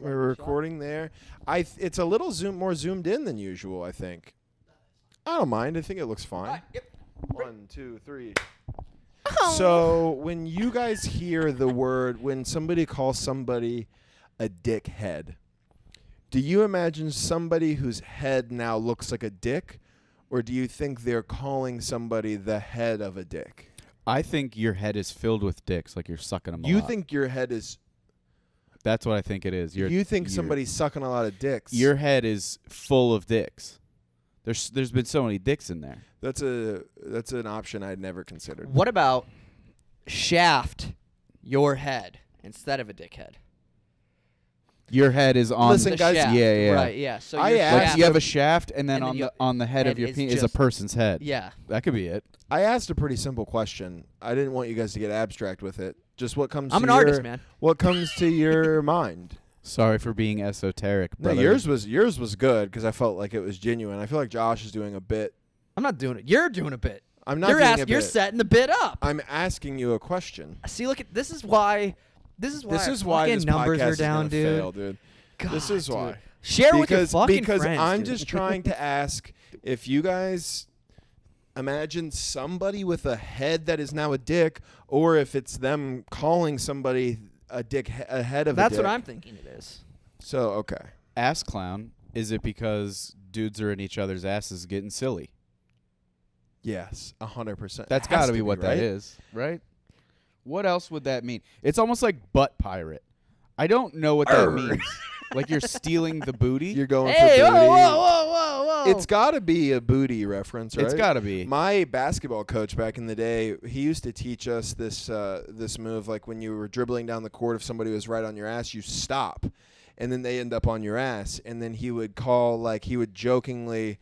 We're recording there. It's a little more zoomed in than usual, I think. I don't mind. I think it looks fine. Right, yep. 1, 2, 3. So when you guys hear the word, when somebody calls somebody a dickhead, do you imagine somebody whose head now looks like a dick, or do you think they're calling somebody the head of a dick? I think your head is filled with dicks, like you're sucking them. You think your head is? That's what I think it is. You think somebody's sucking a lot of dicks? Your head is full of dicks. There's been so many dicks in there. That's an option I'd never considered. What about shaft your head instead of a dickhead? Your head is on. Listen, guys. Shaft. Yeah. Right. Yeah. So I your asked- shaft, You have a shaft, and then And then on the head of your is penis is a just- person's head. Yeah. That could be it. I asked a pretty simple question. I didn't want you guys to get abstract with it. Just what comes. I'm to an your, artist, man. What comes to your mind? Sorry for being esoteric, No, brother. yours was good because I felt like it was genuine. I feel like Josh is doing a bit. I'm not doing it. You're doing a bit. I'm not doing a bit. You're setting the bit up. I'm asking you a question. See, look at this is why This is our why fucking this numbers podcast are is down, gonna dude. fail, dude. God, This is dude. why. Share with your fucking because friends. I'm dude. just trying to ask if you guys imagine somebody with a head that is now a dick, or if it's them calling somebody a dick, a head of a dick. That's what I'm thinking it is. So okay. Ass clown. Is it because dudes are in each other's asses getting silly? Yes, 100%. That's got to be what that is, right? What else would that mean? It's almost like butt pirate. I don't know what that means. Like you're stealing the booty? You're going Hey, for whoa, booty. whoa. It's got to be a booty reference, right? It's got to be. My basketball coach back in the day, he used to teach us this move. Like when you were dribbling down the court, if somebody was right on your ass, you stop, and then they end up on your ass. And then he would jokingly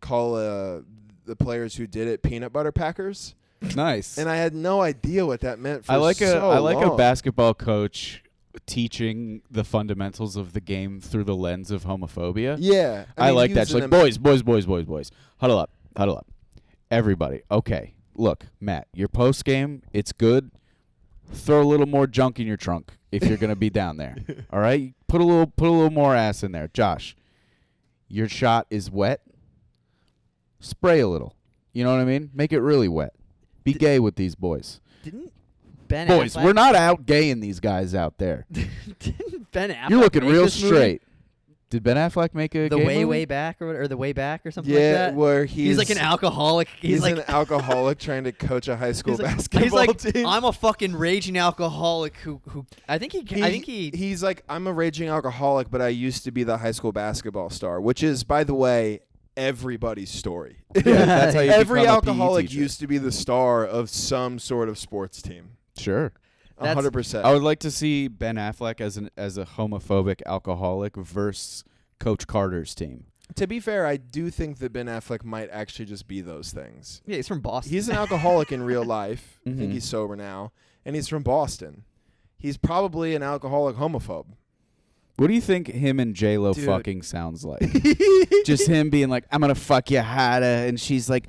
call the players who did it peanut butter packers. Nice. And I had no idea what that meant. For I like long. a basketball coach teaching the fundamentals of the game through the lens of homophobia. Yeah, I mean, like he that. was She's like, boys. Huddle up. Everybody. Okay. Look, Matt, your post game, it's good. Throw a little more junk in your trunk if you're gonna be down there. All right? Put a little more ass in there. Josh, your shot is wet. Spray a little. You know what I mean? Make it really wet. Be gay with these boys. Didn't Ben Boys, Affleck, we're not out gaying these guys out there. Didn't Ben Affleck You're looking make real this movie? straight. Did Ben Affleck make a The gay way movie? way back or the way back or something Yeah, like that? where He's like an alcoholic. He's like an alcoholic trying to coach a high school basketball he's like team. I'm a fucking raging alcoholic who I think he He's like, I'm a raging alcoholic, but I used to be the high school basketball star, which is, by the way, everybody's story. Yeah, that's how you Every become a PE alcoholic teacher. used to be the star of some sort of sports team. Sure. 100%. I would like to see Ben Affleck as a homophobic alcoholic versus Coach Carter's team. To be fair, I do think that Ben Affleck might actually just be those things. yeah, he's from Boston. He's an alcoholic in real life. I think Mhm. he's sober now, and he's from Boston. He's probably an alcoholic homophobe. What do you think him and J-Lo Dude. fucking sounds like? Just him being like, I'm going to fuck you harder. And she's like,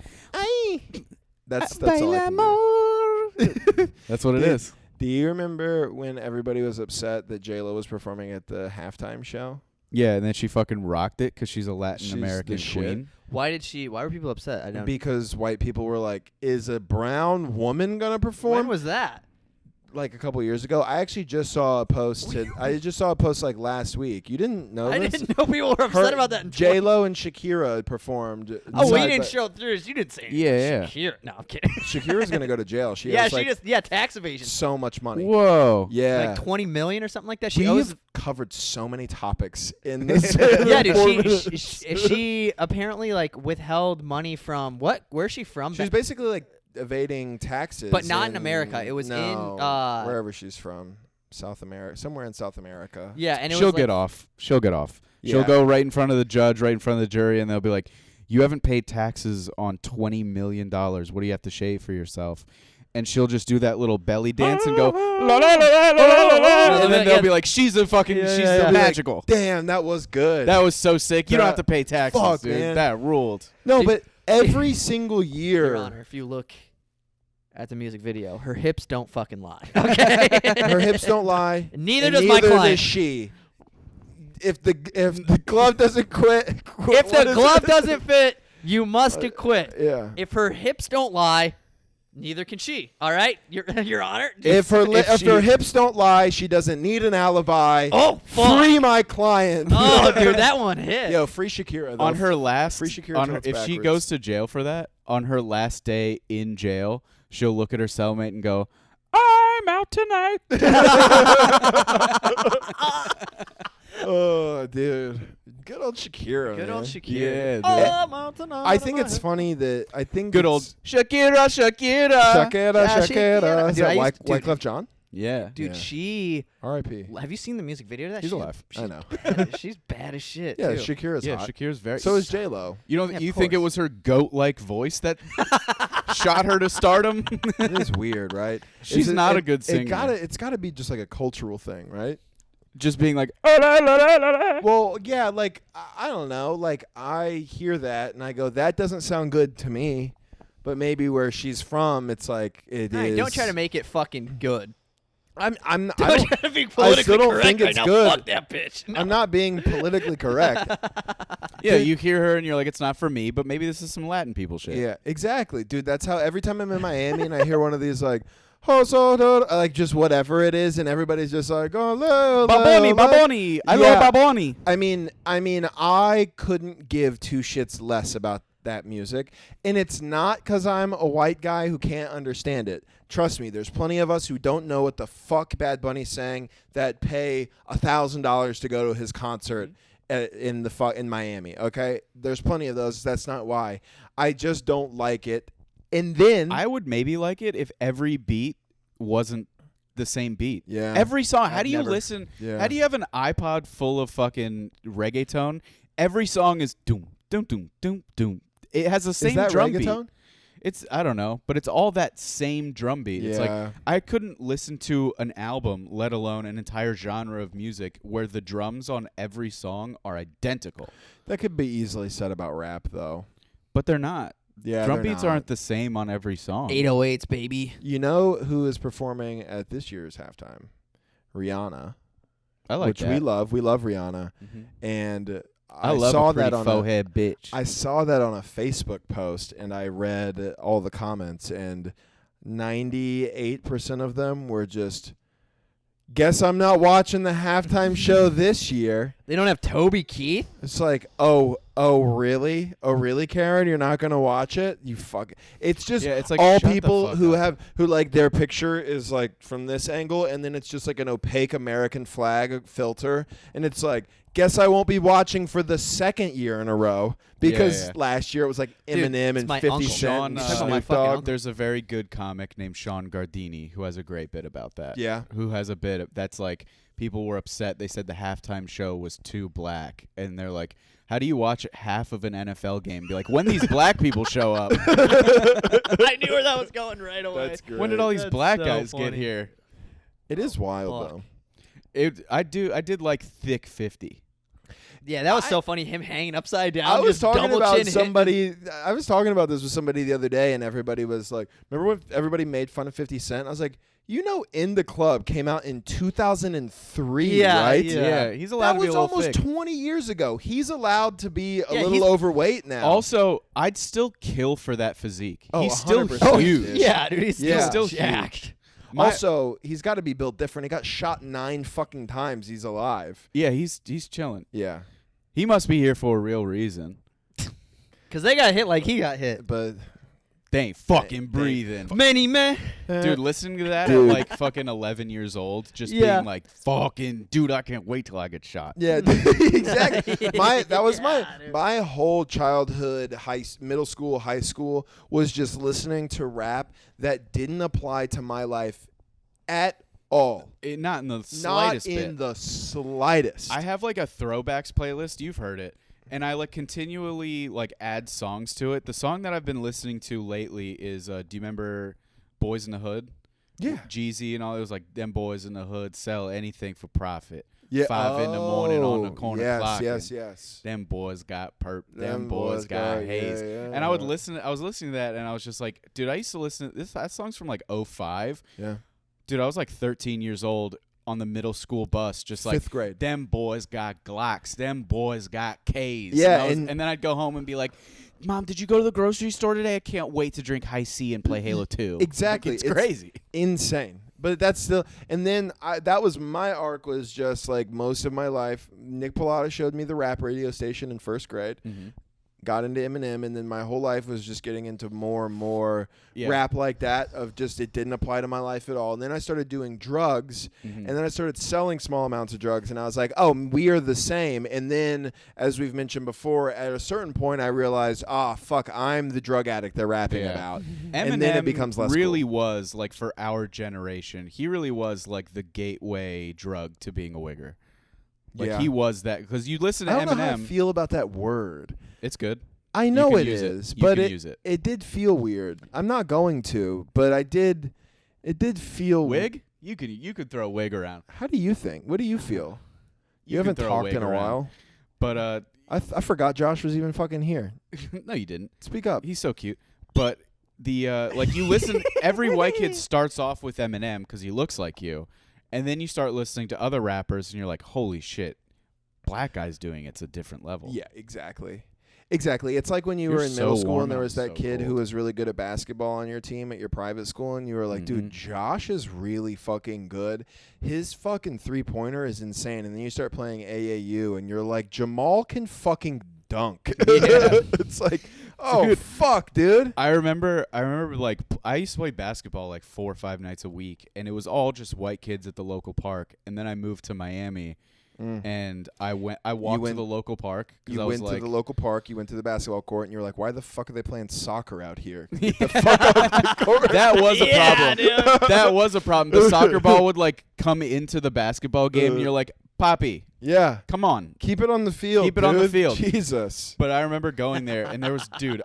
That's all I can do. That's what it Dude, is. Do you remember when everybody was upset that J-Lo was performing at the halftime show? Yeah, and then she fucking rocked it because she's a Latin She's American the shit. queen. Why were people upset? I don't. Because white people were like, is a brown woman going to When perform? was that? Like a couple years ago. I actually just saw a post. I just saw a post like last week. You didn't know I this? didn't know people were upset about that. In J-Lo and Shakira performed. Oh, well, you side didn't by- show it through. You didn't say anything. Yeah. Shakira. No, I'm kidding. Shakira's going to go to jail. She yeah, has she like just tax evasion. so much money. Whoa. Yeah. Like 20 million or something like that. She owes. We've covered so many topics in this. Yeah, dude. 4 minutes. She apparently like withheld money from what? Where's she from? She was basically like evading taxes, But not in America. It was in, wherever she's from, South America, somewhere in South America. yeah, and it She'll was get like, off. She'll get off. Yeah. She'll go right in front of the judge, right in front of the jury, and they'll be like, you haven't paid taxes on $20 million. What do you have to shave for yourself? And she'll just do that little belly dance and go, la, la, la, la, la, la, la, and then they'll be like, she's a fucking, she's They'll be like, magical. Damn, that was good. That was so sick. You don't That- have to pay taxes, fuck, dude. man. That ruled. no, but every single year, Your Honor, if you look at the music video, her hips don't fucking lie. Okay. her hips don't lie. Neither and does my neither client. does she. if the glove doesn't quit, If the glove doesn't fit, you must acquit. yeah. If her hips don't lie, neither can she. All right, Your Honor. If her hips don't lie, she doesn't need an alibi. Oh, fuck. Free my client. Oh, dude, that one hit. Yo, free Shakira. Though. On her last, free Shakira if she goes to jail for that, on her last day in jail, she'll look at her cellmate and go, "I'm out tonight." Oh, dude. Good old Shakira. Good man. old Shakira. Yeah, dude. Oh, mountain on I think my it's head. funny that I think Good old Shakira. Shakira. Yeah, Is dude, that I used to- Wyclef John? Yeah. Dude, Yeah. she. R.I.P. Have you seen the music video to that? He's She's- alive. I know. She's bad as shit. Yeah, too. Shakira's Yeah, hot. Shakira's very. So is J Lo. You don't. Yeah, of you think it course. was her goat-like voice that shot her to stardom? It is weird, right? She's not a good singer. It's gotta be just like a cultural thing, right? Just being like, "Oh, la, la, la, la, la." Well, yeah, like I don't know, like I hear that and I go, that doesn't sound good to me, but maybe where she's from, it's like it All right, is. don't try to make it fucking good. I Don't don't, try to be I politically still don't correct think right it's now. good. Fuck that bitch. No. I'm not being politically correct. Yeah, you hear her and you're like, it's not for me, but maybe this is some Latin people shit. Yeah, exactly, dude. That's how every time I'm in Miami and I hear one of these like, like just whatever it is, and everybody's just like, oh, Baboni, Baboni. I love Baboni. I mean, I couldn't give two shits less about that music, and it's not because I'm a white guy who can't understand it. Trust me, there's plenty of us who don't know what the fuck Bad Bunny's saying that pay $1,000 to go to his concert in Miami. Okay, there's plenty of those. That's not why. I just don't like it. And then I would maybe like it if every beat wasn't the same beat. Yeah. Every song. How I've do you never- listen? Yeah. How do you have an iPod full of fucking reggaeton? Every song is doom, doom, doom, doom, doom. It has the same is that drum reggaeton? beat. It's I don't know, but it's all that same drum beat. It's like Yeah. I couldn't listen to an album, let alone an entire genre of music where the drums on every song are identical. That could be easily said about rap, though. But they're not. Yeah, Drum they're beats not. aren't the same on every song. 808s, baby. You know who is performing at this year's halftime? Rihanna, I like which that. we love. We love Rihanna, Mhm. and I love saw a pretty that on faux head bitch. I saw that on a Facebook post, and I read all the comments, and 98% of them were just, guess I'm not watching the halftime show this year. They don't have Toby Keith. It's like, oh, really? Oh, really, Karen? You're not gonna watch it? You fuck. It's just Yeah, it's like, all shut the people fuck who up. who like their picture is like from this angle, and then it's just like an opaque American flag filter, and it's like, guess I won't be watching for the second year in a row because yeah. last year it was like Dude, Eminem it's and my 50 uncle. Cent Sean, and Talking about my Snoop fucking Dogg. uncle. There's a very good comic named Sean Gardini who has a great bit about that. Yeah. Who has a bit that's like people were upset. They said the halftime show was too black, and they're like, "How do you watch half of an NFL game? Be like, when these black people show up? I knew where that was going right away. That's great. When did all these That's black so guys get funny. here?" It is wild Fuck. though. I did like Thick 50. Yeah, that was so funny. Him hanging upside down. I was just talking double about chin hitting. somebody. I was talking about this with somebody the other day, and everybody was like, "Remember when everybody made fun of 50 Cent?" I was like, "You know, In the Club came out in 2003, Yeah, right? yeah. He's allowed That to be a was little almost thick. 20 years ago. He's allowed to be a Yeah, little he's- overweight now. Also, I'd still kill for that physique. Oh, He's still 100%. huge. dude. Yeah, dude, he's Yeah. still Still jacked. My- Also, he's got to be built different. He got shot 9 fucking times. He's alive. yeah, he's chilling. Yeah, He must be here for a real reason. Because they got hit like he got hit. but They ain't fucking breathing. Many men. Dude, listening to that Dude. at like fucking 11 years old, just Yeah. being like, fucking, dude, I can't wait till I get shot. yeah, exactly. That was Yeah, dude. my whole childhood, middle school, high school was just listening to rap that didn't apply to my life at all. Not in the Not slightest in bit. the slightest. I have like a throwbacks playlist. You've heard it. And I like continually like add songs to it. The song that I've been listening to lately is do you remember Boys in the Hood? Yeah. Jeezy and all. It was like them boys in the hood sell anything for profit. Yeah. 5 in the morning on the Oh, corner yes, clocking. Yes. Them boys got perp. Them Them boys boys got got- haze. yeah, And I would yeah. listen. I was listening to that, and I was just like, dude, I used to listen to this. That song's from like 05. Yeah. Dude, I was like 13 years old. on the middle school bus, just like 5th grade. Them boys got Glocks, them boys got Ks. Yeah, and then I'd go home and be like, Mom, did you go to the grocery store today? I can't wait to drink High C and play Halo 2. Exactly. Like, it's crazy. Insane. But that's still, and then that was my arc, was just like most of my life. Nick Pilata showed me the rap radio station in 1st grade. Mm-hmm. Got into Eminem, and then my whole life was just getting into more and more rap like that, of just it didn't apply to my life at all. And then I started doing drugs, and then I started selling small amounts of drugs, and I was like, oh, we are the same. And then, as we've mentioned before, at a certain point I realized, fuck, I'm the drug addict they're rapping about. Eminem and then it becomes less really cool. was, like, for our generation, he really was like the gateway drug to being a wigger. Like he was that, because you listen to I don't Eminem. know how I feel about that word. It's good. I know it use is, it. but use it. It did feel weird. I'm not going to, but I did. It did feel Wig? You could throw a wig around. How do you think? What do you feel? You could haven't throw a talked wig in a around. while. But I forgot Josh was even fucking here. no, you didn't. Speak up. He's so cute. But the like you listen, every white kid starts off with Eminem because he looks like you, and then you start listening to other rappers, and you're like, holy shit, black guys doing it's a different level. Yeah, exactly. Exactly. It's like when you You're were in so middle school warm and there and was that so kid who cold. was really good at basketball on your team at your private school, and you were like, dude, Josh is really fucking good. His fucking 3-pointer is insane. And then you start playing AAU, and you're like, Jamal can fucking dunk. Yeah. It's like, oh, Dude. fuck, dude. I remember like I used to play basketball like 4 or 5 nights a week, and it was all just white kids at the local park. And then I moved to Miami, and I walked to the local park because You I was went like, to the local park, you went to the basketball court, and you're like, why the fuck are they playing soccer out here? Get the fuck off the court. that was a problem. Dude. That was a problem. The soccer ball would like come into the basketball game, and you're like, Poppy, Yeah. come on. Keep it on the field. Keep it on the dude. field. Jesus. But I remember going there, and there was, dude,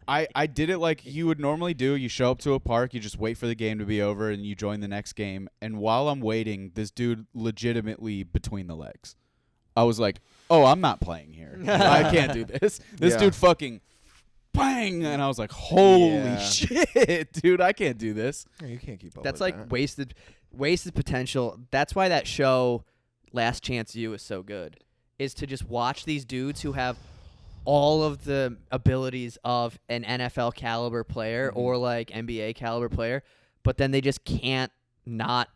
I did it like you would normally do. You show up to a park, you just wait for the game to be over, and you join the next game. And while I'm waiting, this dude legitimately between the legs. I was like, oh, I'm not playing here. I can't do this. This Yeah. dude fucking bang. And I was like, holy Yeah. shit, dude, I can't do this. You can't keep up That's with like that. wasted potential. That's why that show Last Chance U is so good. Is to just watch these dudes who have all of the abilities of an NFL caliber player or like NBA caliber player, but then they just can't not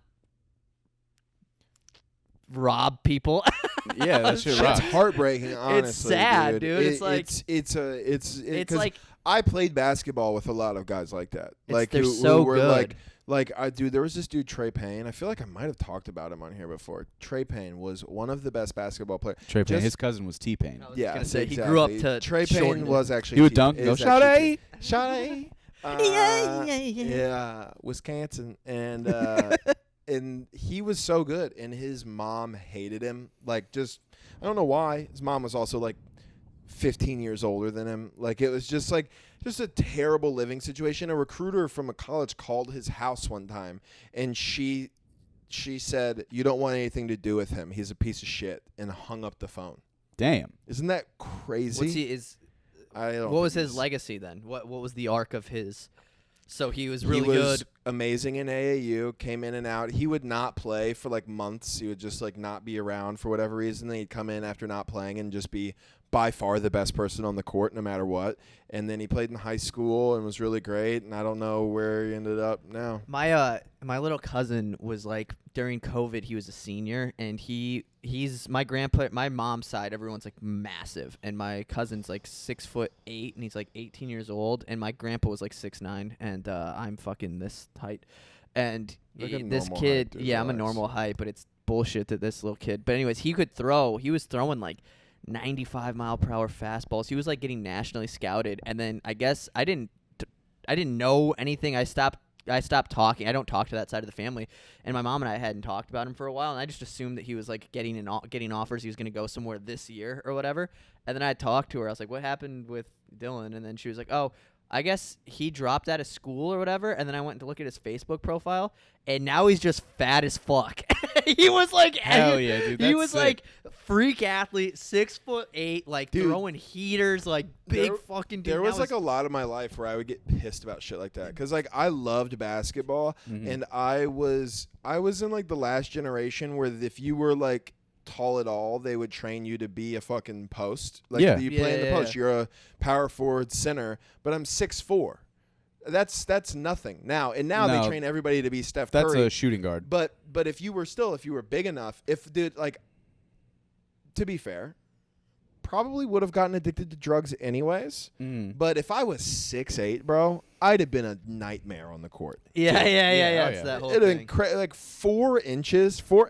rob people. Yeah, that shit It's rocks. heartbreaking, honestly. sad, dude. It's like- it's 'cause like I played basketball with a lot of guys like that. Like they're who so were good. dude, there was this dude Trey Payne. I feel like I might have talked about him on here before. Trey Payne was one of the best basketball players. Trey Payne, Just- his cousin was T-Pain. I was Yeah, gonna say exactly. he grew up to Trey shorten Payne it. was actually He would dunk, is go, actually Shawty. Shawty. Yeah, Wisconsin, and and he was so good, and his mom hated him. Like, just I don't know why. His mom was also like 15 years older than him. Like, it was just a terrible living situation. A recruiter from a college called his house one time, and she said, "You don't want anything to do with him. He's a piece of shit," and hung up the phone. Damn. Isn't that crazy? What's he is? I don't What was think his he's- legacy then? What was the arc of his? So he was really he was good. amazing in AAU, came in and out. He would not play for like months. He would just like not be around for whatever reason. Then he'd come in after not playing and just be by far the best person on the court no matter what. And then he played in high school and was really great. And I don't know where he ended up now. My little cousin was like during COVID he was a senior, and he's my grandpa, my mom's side, everyone's like massive, and my cousin's like 6'8" and he's like 18 years old, and my grandpa was like 6'9", and I'm fucking this height, and Like a this normal kid, height, dude, yeah, I'm a relax. normal height, but it's bullshit that this little kid. But anyways, he was throwing like 95-mile-per-hour fastballs. He was like getting nationally scouted, and then I guess I didn't know anything. I stopped talking. I don't talk to that side of the family, and my mom and I hadn't talked about him for a while, and I just assumed that he was like getting offers. He was going to go somewhere this year or whatever. And then I talked to her. I was like, "What happened with Dylan?" And then she was like, "Oh, I guess he dropped out of school or whatever, and then I went to look at his Facebook profile, and now he's just fat as fuck. He was like, hell yeah, dude. he That's was sick. like freak athlete, 6'8", like Dude, throwing heaters, like big there- fucking dude. There was That like a lot of my life where I would get pissed about shit like that because like I loved basketball and I was in like the last generation where if you were like tall at all, they would train you to be a fucking post. Like Yeah. you play in the Yeah. post, you're a power forward center, but I'm 6'4". That's nothing now. And now No. they train everybody to be Steph That's Curry. a shooting guard. But if you were big enough, to be fair, probably would have gotten addicted to drugs anyways. But if I was 6'8", bro, I'd have been a nightmare on the court. yeah. oh, It's yeah. that whole It'd thing. like 4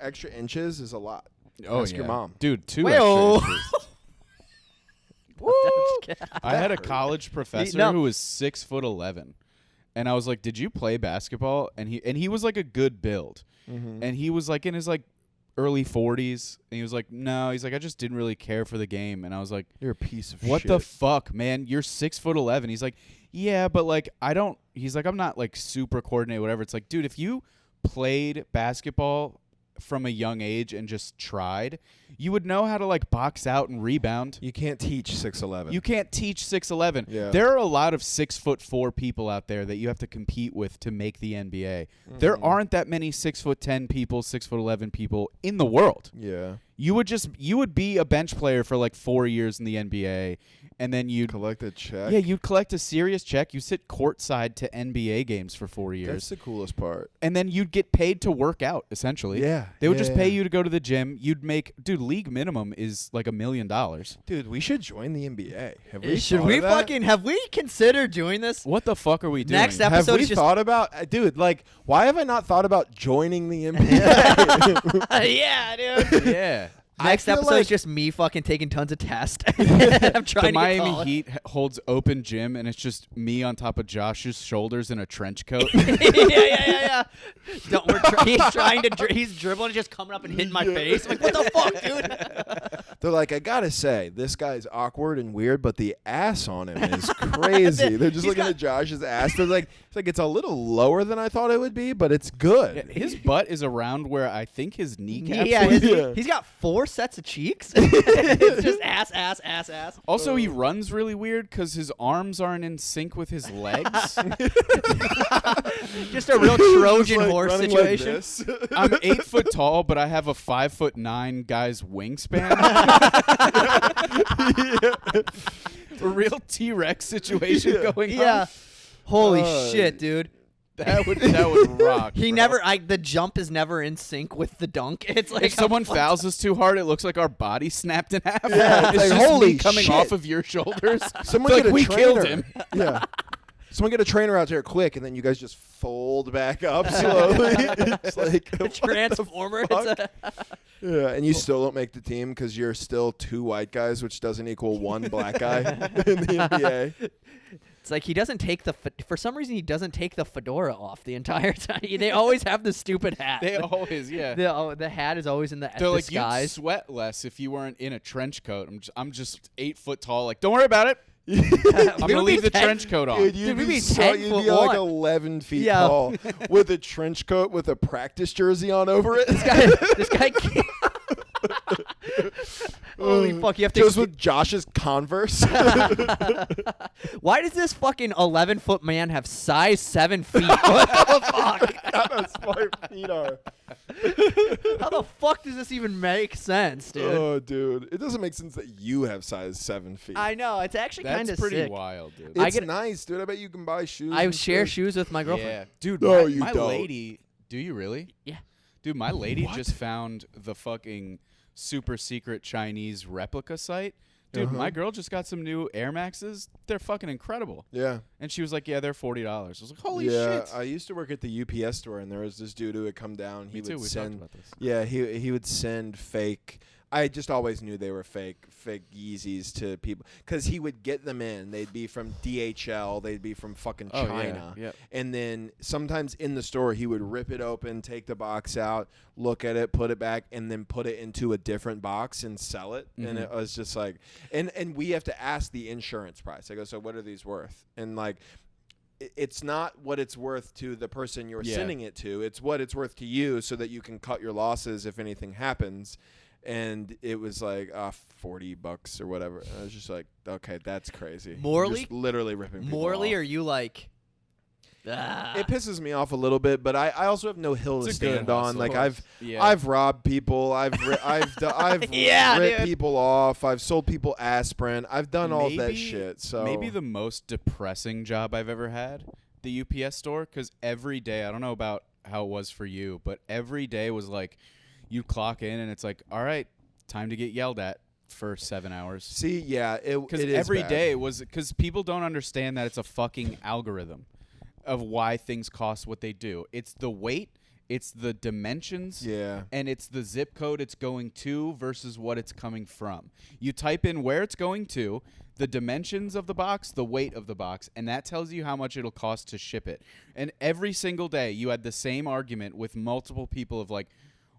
extra inches is a lot. Oh, Ask your mom. Dude, 2 Well. extra inches. Woo! I had a hurt. college professor no. who was 6'11", and I was like, "Did you play basketball?" And he was like a good build, and he was like in his like early 40s, and he was like, "No," he's like, "I just didn't really care for the game," and I was like, You're a piece of "What shit. the fuck, man? You're 6'11". He's like, "Yeah, but like I don't." He's like, "I'm not like super coordinated, whatever." It's like, dude, if you played basketball from a young age and just tried, you would know how to like box out and rebound. You can't teach 6'11". You can't teach 6'11". Yeah. There are a lot of 6'4" people out there that you have to compete with to make the NBA. There aren't that many 6'10" people, 6'11" people in the world. Yeah. You would be a bench player for like 4 years in the NBA, and then you'd Collect a check. you'd collect a serious check. You sit courtside to NBA games for 4 years, That's the coolest part. and then you'd get paid to work out. Essentially, Yeah. they would Yeah, just pay yeah. you to go to the gym. You'd make, dude, league minimum is like $1 million. Dude, we should join the NBA. Have we Should thought we of that? fucking have we considered doing this? What the fuck are we doing? Next Have episode we is just thought about, dude? Like, why have I not thought about joining the NBA? yeah, dude. Yeah. Next feel episode like- is just me fucking taking tons of tests. I'm trying The to get Miami taller. Heat holds open gym, and it's just me on top of Josh's shoulders in a trench coat. yeah. He's dribbling, and just coming up and hitting my face. I'm like, what the fuck, dude? They're like, I gotta say, this guy's awkward and weird, but the ass on him is crazy. They're just He's looking got- at Josh's ass. They're like, it's a little lower than I thought it would be, but it's good. His butt is around where I think his kneecaps Yeah, would be. Yeah. he's got 4 sets of cheeks. It's just ass. Also, he runs really weird because his arms aren't in sync with his legs. Just a real Trojan Like, horse running situation. Like this. I'm 8 foot tall, but I have a 5'9" guy's wingspan. A real T-Rex situation going on. Yeah. Holy Uh, shit, dude. That would rock. He bro. never. The jump is never in sync with the dunk. It's like If someone a fuck- fouls us too hard, it looks like our body snapped in half. Yeah, it's it's like, just holy me coming shit. off of your shoulders. Someone Like, get a we trainer. killed him. Yeah. Someone get a trainer out there quick, and then you guys just fold back up slowly. It's like the what Transformer. fuck? It's Yeah, and you still don't make the team because you're still 2 white guys, which doesn't equal 1 black guy in the NBA. It's like he doesn't take for some reason he doesn't take the fedora off the entire time. They always have the stupid hat. They always, yeah. The hat is always in the They're like, you'd disguise. sweat less if you weren't in a trench coat. I'm just 8 foot tall. Like, don't worry about it. I'm We gonna would leave be the 10 trench coat on. Dude, Dude, you'd we'd be, be so, 10 you'd foot be like one. 11 feet Yeah. tall with a trench coat with a practice jersey on over it. This guy can't. Holy fuck! You have to. Just with Josh's Converse. Why does this fucking 11-foot man have size 7 feet? What the fuck? How smart feet are. How the fuck does this even make sense, dude? Oh, dude. It doesn't make sense that you have size 7 feet. I know it's actually kind That's of pretty sick. wild, dude. It's I get- nice, dude. I bet you can buy shoes. I and share shit. shoes with my girlfriend. Yeah, dude. No, my you my don't. lady. Do you really? Yeah. Dude, my lady What? just found the fucking super secret Chinese replica site. Dude, Uh-huh. my girl just got some new Air Maxes. They're fucking incredible. Yeah. And she was like, "Yeah, they're $40." I was like, "Holy yeah, shit!" I used to work at the UPS store, and there was this dude who would come down. He Me too. would We send. talked about this. Yeah, he would send fake I just always knew they were fake Yeezys to people because he would get them in. They'd be from DHL. They'd be from fucking China. Yep. And then sometimes in the store, he would rip it open, take the box out, look at it, put it back, and then put it into a different box and sell it. And it was just like, and we have to ask the insurance price. I go, so what are these worth? And like, it's not what it's worth to the person you're sending it to. It's what it's worth to you so that you can cut your losses if anything happens. And it was like $40 or whatever. I was just like, okay, that's crazy. Morally? Just literally ripping people Morally, off. are you like... Ah. It pisses me off a little bit, but I also have no hill to It's a good stand on. hustle. Like Yeah. I've robbed people. I've Yeah, ripped dude. people off. I've sold people aspirin. I've done all that shit. So maybe the most depressing job I've ever had, the UPS store, because every day, I don't know about how it was for you, but every day was like, you clock in and it's like, all right, time to get yelled at for 7 hours. See, yeah, Because it is every bad. day was because people don't understand that it's a fucking algorithm of why things cost what they do. It's the weight, it's the dimensions, Yeah. and it's the zip code it's going to versus what it's coming from. You type in where it's going to, the dimensions of the box, the weight of the box, and that tells you how much it'll cost to ship it. And every single day you had the same argument with multiple people of like,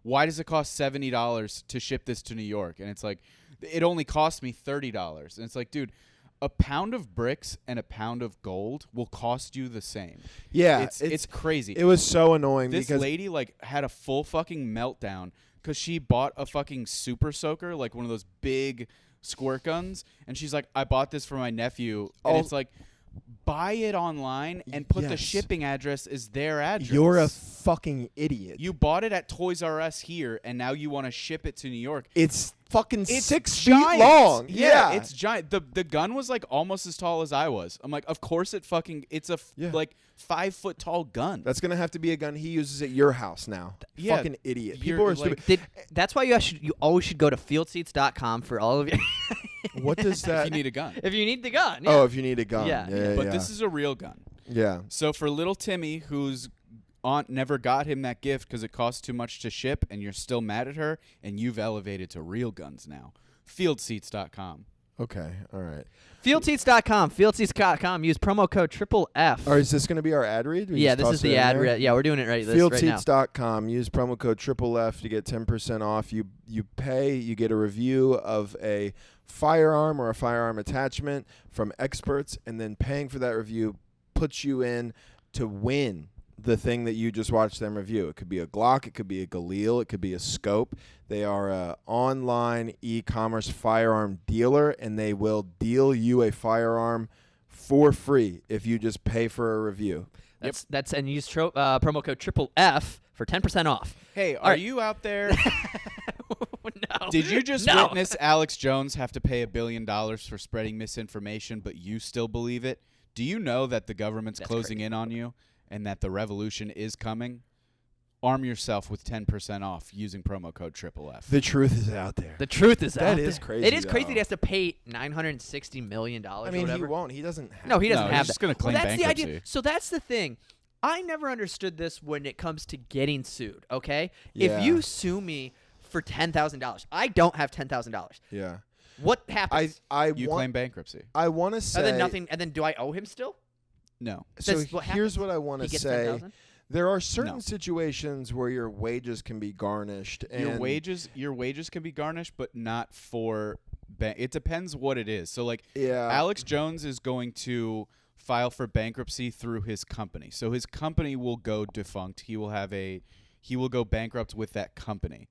why does it cost $70 to ship this to New York? And it's like, it only cost me $30. And it's like, dude, a pound of bricks and a pound of gold will cost you the same. Yeah, It's crazy. It was so annoying This because lady like had a full fucking meltdown because she bought a fucking super soaker, like one of those big squirt guns, and she's like, I bought this for my nephew. And it's like, buy it online and put the Yes. shipping address as their address. you're a fucking idiot. You bought it at Toys R Us here, and now you want to ship it to New York. It's fucking It's 6 giant. feet long. Yeah, it's giant. The gun was like almost as tall as I was. I'm like, of course it's a Yeah. like 5 foot tall gun. That's gonna have to be a gun he uses at your house now. Yeah, Fucking idiot. you're People are like- stupid. That's why you always should go to fieldseats.com for all of your... What does if that? you need a gun. if you need the gun. Yeah. Oh, if you need a gun. Yeah. Yeah, But yeah. this is a real gun. Yeah. So for little Timmy, whose aunt never got him that gift because it cost too much to ship, and you're still mad at her, and you've elevated to real guns now. Fieldseats.com. Okay. All right. Fieldseats.com. Fieldseats.com. Use promo code FFF. Or is this going to be our ad read? We Yeah, just this toss is it the in ad there? read. Yeah, we're doing it right now. Fieldseats.com. Use promo code FFF to get 10% off. You pay, you get a review of a firearm or a firearm attachment from experts, and then paying for that review puts you in to win the thing that you just watched them review. It could be a Glock, it could be a Galil, it could be a scope. They are an online e-commerce firearm dealer, and they will deal you a firearm for free if you just pay for a review. That's and use promo code FFF for 10% off. Hey, All are right. you out there? No. Did you just No. witness Alex Jones have to pay $1 billion for spreading misinformation, but you still believe it? Do you know that the government's That's closing crazy. in on you and that the revolution is coming? Arm yourself with 10% off using promo code FFF. The truth is out there. The truth is That out is there. crazy, It is crazy though. that he has to pay $960 million I or mean, he whatever. won't. He doesn't have No, he doesn't No, have he's that. just gonna claim that's the idea. bankruptcy. So that's the thing. I never understood this when it comes to getting sued, okay? Yeah. If you sue me for $10,000, I don't have $10,000. Yeah. What happens? You claim bankruptcy. I want to say and then nothing. And then do I owe him still? No. So That's what here's happens. what I want He to gets say. 10,000? There are certain No. situations where your wages can be garnished. And Your wages can be garnished, but not for it depends what it is. So like Yeah. Alex Jones is going to file for bankruptcy through his company. So his company will go defunct. He will go bankrupt with that company.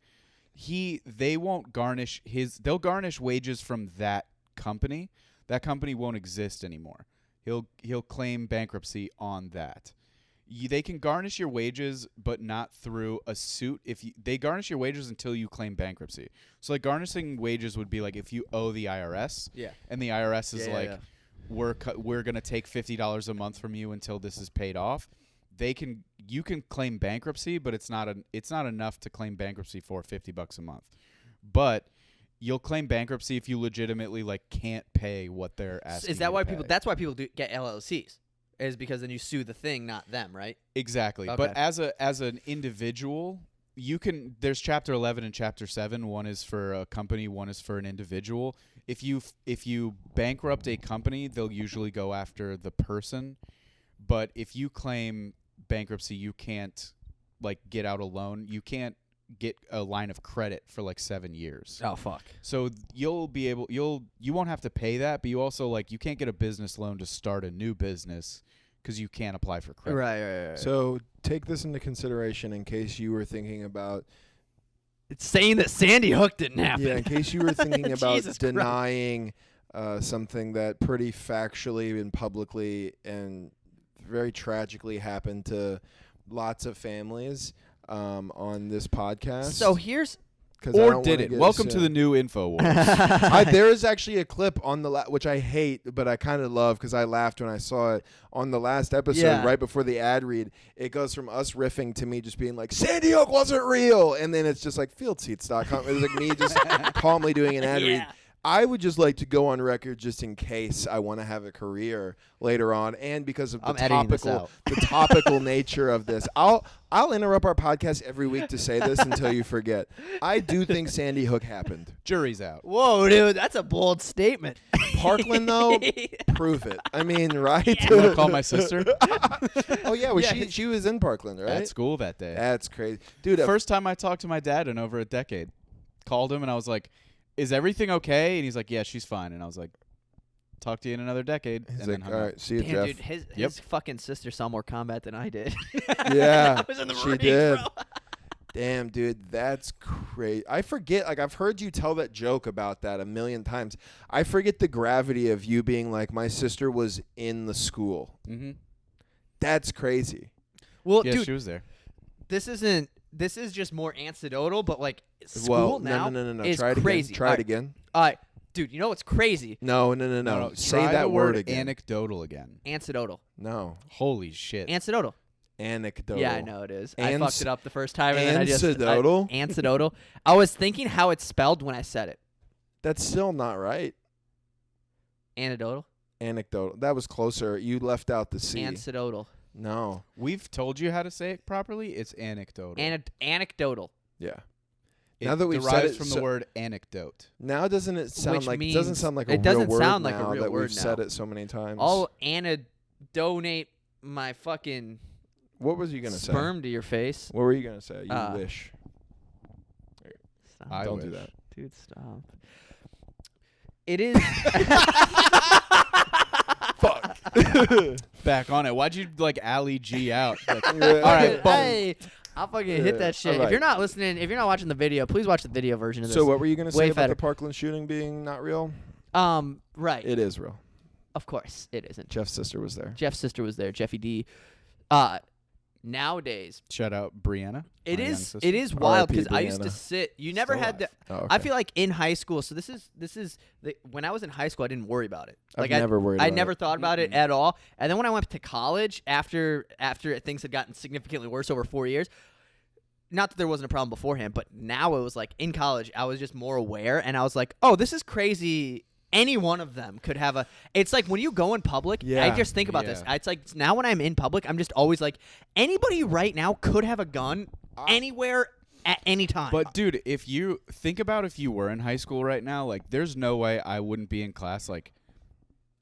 They won't garnish they'll garnish wages from that company. That company won't exist anymore. He'll claim bankruptcy on that. They can garnish your wages, but not through a suit. They garnish your wages until you claim bankruptcy. So like garnishing wages would be like if you owe the IRS, Yeah. and the IRS is Yeah, like, yeah. we're gonna take $50 a month from you until this is paid off. You can claim bankruptcy, but it's not enough to claim bankruptcy for $50 a month. But you'll claim bankruptcy if you legitimately like can't pay what they're asking. Is that you why to people? pay. That's why people get LLCs. Is because then you sue the thing, not them, right? Exactly. Okay. But as an individual, you can. There's Chapter 11 and Chapter 7. One is for a company. One is for an individual. If you bankrupt a company, they'll usually go after the person. But if you claim bankruptcy, you can't like get out a loan. You can't get a line of credit for like 7 years. Oh fuck. So you won't have to pay that, but you also like you can't get a business loan to start a new business because you can't apply for credit. Right. So take this into consideration in case you were thinking about. It's saying that Sandy Hook didn't happen. Yeah, in case you were thinking about Jesus denying something that pretty factually and publicly and very tragically happened to lots of families on this podcast. So here's 'Cause I Or don't did wanna it? get Welcome to sued. the new InfoWars. There is actually a clip on the which I hate, but I kind of love because I laughed when I saw it on the last episode. Yeah. Right before the ad read, it goes from us riffing to me just being like, "Sandy Hook wasn't real," and then it's just like fieldseats.com. It's like me just calmly doing an ad read. Yeah. I would just like to go on record just in case I want to have a career later on, and because of the I'm editing this topical nature of this. I'll interrupt our podcast every week to say this until you forget. I do think Sandy Hook happened. Jury's out. Whoa, dude, that's a bold statement. Parkland, though, prove it. I mean, right? You want to call my sister? Oh yeah, well, she was in Parkland, right? At school that day. That's crazy, dude. First time I talked to my dad in over a decade. Called him and I was like, "Is everything okay?" And he's like, "Yeah, she's fine." And I was like, "Talk to you in another decade." He's and like, then hung all up. right, see you, Damn, Jeff. dude, his fucking sister saw more combat than I did. Yeah, I was in the she Marines, did. bro. Damn, dude, that's crazy. I forget, like, I've heard you tell that joke about that a million times. I forget the gravity of you being like, my sister was in the school. Mm-hmm. That's crazy. Well, Yeah, dude, she was there. this is just more anecdotal, but like school now no. is Try it crazy. again. Try it again. All right, dude, you know what's crazy? No. Say Try that the word again. Anecdotal again. Anecdotal. No. Holy shit. Anecdotal. Anecdotal. Yeah, I know it is. I fucked it up the first time. And then Anecdotal? Anecdotal. I was thinking how it's spelled when I said it. That's still not right. Anecdotal. Anecdotal. That was closer. You left out the C. Anecdotal. No. We've told you how to say it properly. It's anecdotal. Anecdotal. Yeah. It Now that we've said derives it, from so- the word anecdote. Now doesn't it sound Which like means- it doesn't sound like a it real doesn't word sound like a now real that word we've said now. it so many times. I'll donate my fucking What was you gonna say? sperm to your face. What were you gonna say? You wish. Stop. I Don't do wish. that. Dude, stop. It is. Back on it. Why'd you like Ali G out? Like, Yeah. all right, boom. Hey, I'll fucking hit that shit. Alright. If you're not listening, if you're not watching the video, please watch the video version of this. So what were you gonna say Way about better. the Parkland shooting being not real? Right. It is real. Of course, it isn't. Jeff's sister was there. Jeff's sister was there, Jeffy D. Nowadays, Shout out Brianna. it my young is sister. it is wild R.I.P. because I used to Brianna. sit. You never Still had to. alive. Oh, okay. I feel like in high school. So this is when I was in high school, I didn't worry about it. I've Like never worried I about never it. thought about it at all. And then when I went to college, after things had gotten significantly worse over 4 years. Not that there wasn't a problem beforehand, but now it was like in college, I was just more aware, and I was like, "Oh, this is crazy." Any one of them could have a. It's like when you go in public. I Yeah. just think about this. Yeah. It's like now when I'm in public, I'm just always like, anybody right now could have a gun anywhere at any time. But dude, if you think about if you were in high school right now, like there's no way I wouldn't be in class. Like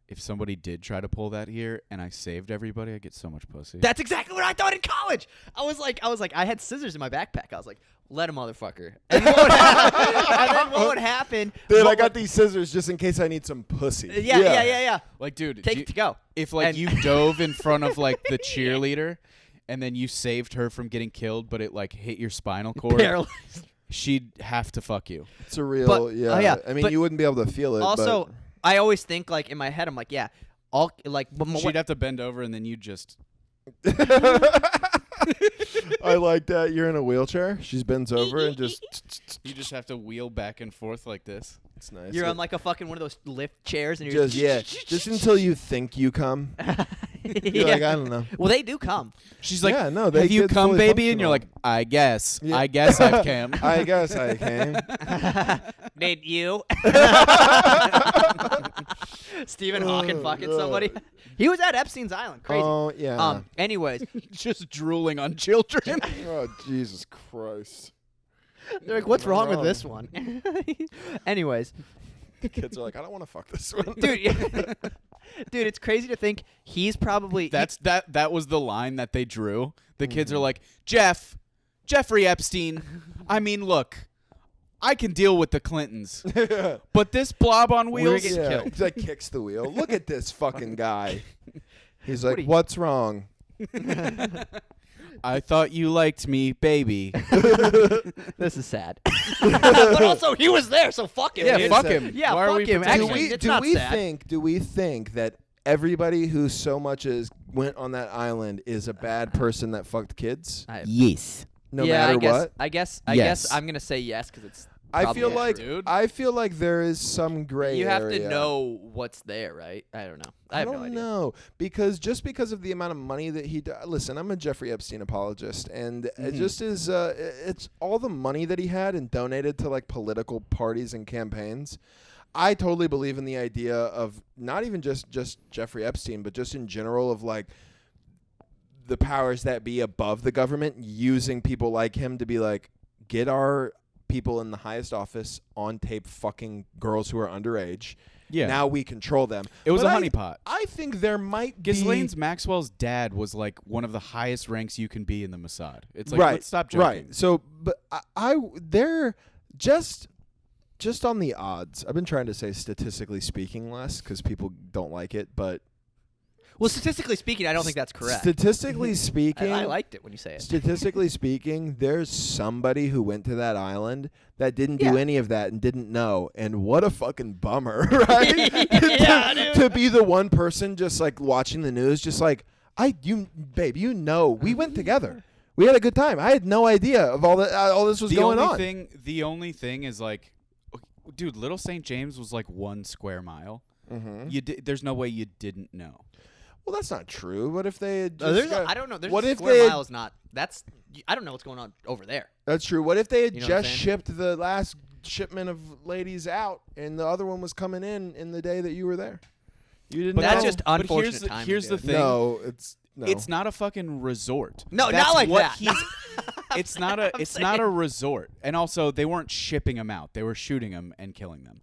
if somebody did try to pull that here and I saved everybody, I'd get so much pussy. That's exactly what I thought in college. I was like, I had scissors in my backpack. I was like, let a motherfucker. And what would happen? Dude, what I got would- these scissors just in case I need some pussy. Yeah. Like, dude, Take it to go. if like And- you dove in front of like the cheerleader and then you saved her from getting killed, but it like hit your spinal cord, Paralyzed. she'd have to fuck you. It's a real, But- yeah. oh, yeah, I mean, but you wouldn't be able to feel it. Also, I always think like in my head, I'm like, yeah, all like. But She'd have to bend over and then you just. I like that. You're in a wheelchair. She bends over and just. You just have to wheel back and forth like this. It's nice. You're on like a fucking one of those lift chairs, and you're just until you think you come. You're like, I don't know. Well, they do come. She's like, Yeah, no, they have you get come, fully baby? And you're like, functional. I guess. Yeah. I guess I've come. I guess I came. Did you? Stephen Hawking fucking somebody. He was at Epstein's Island. Crazy. Oh, yeah. Anyways, Just drooling on children. Oh, Jesus Christ. they're like, what's wrong with this one? Anyways, The kids are like, I don't want to fuck this one. dude, dude, it's crazy to think he's probably That was the line that they drew. The kids are like, Jeffrey Epstein. I mean, look, I can deal with the Clintons, but this blob on wheels. Get killed. He like kicks the wheel. Look at this fucking guy. He's like, What are you- what's wrong? I thought you liked me, baby. This is sad. But also, he was there, so fuck him. Yeah, dude. fuck him. Yeah, Why fuck are we him. protecting Actually, him? it's not sad. Do we think that everybody who so much as went on that island is a bad person that fucked kids? Yes. No yeah, matter I guess, what? I guess Yes. I'm gonna say yes because it's. I feel probably like true. dude. I feel like there is some gray You have area. to know what's there, right? I don't know. I have don't no idea. know because of the amount of money that he listen, I'm a Jeffrey Epstein apologist, and it just is it's all the money that he had and donated to like political parties and campaigns. I totally believe in the idea of not even just Jeffrey Epstein, but just in general of like the powers that be above the government using people like him to be like, get our people in the highest office on tape fucking girls who are underage. Yeah. Now we control them. It was But a honeypot. I think there might Ghislaine's be Maxwell's dad was like one of the highest ranks you can be in the Mossad. It's like, right. let's stop joking. Right. So, but they're just on the odds. I've been trying to say statistically speaking less because people don't like it, but Well, statistically speaking, I don't think that's correct. Statistically speaking, I liked it when you say it. Statistically speaking, there's somebody who went to that island that didn't do Yeah. any of that and didn't know. And what a fucking bummer, right? Yeah, dude. to be the one person just like watching the news, just like, babe, we went together. We had a good time. I had no idea of all that. All this was going on. The only thing is like, dude, Little St. James was like 1 square mile. Mm-hmm. There's no way you didn't know. Well, that's not true. What if they had Oh, just I don't know. There's what a if square they had- mile is not. That's. I don't know what's going on over there. That's true. What if they had You know what I'm just saying? shipped the last shipment of ladies out and the other one was coming in the day that you were there? You didn't That's know? just unfortunate timing, here's the dude. thing. No, no. It's not a fucking resort. No, That's not like what that. he's- It's not a. I'm It's not a saying. resort. And also, they weren't shipping them out. They were shooting them and killing them.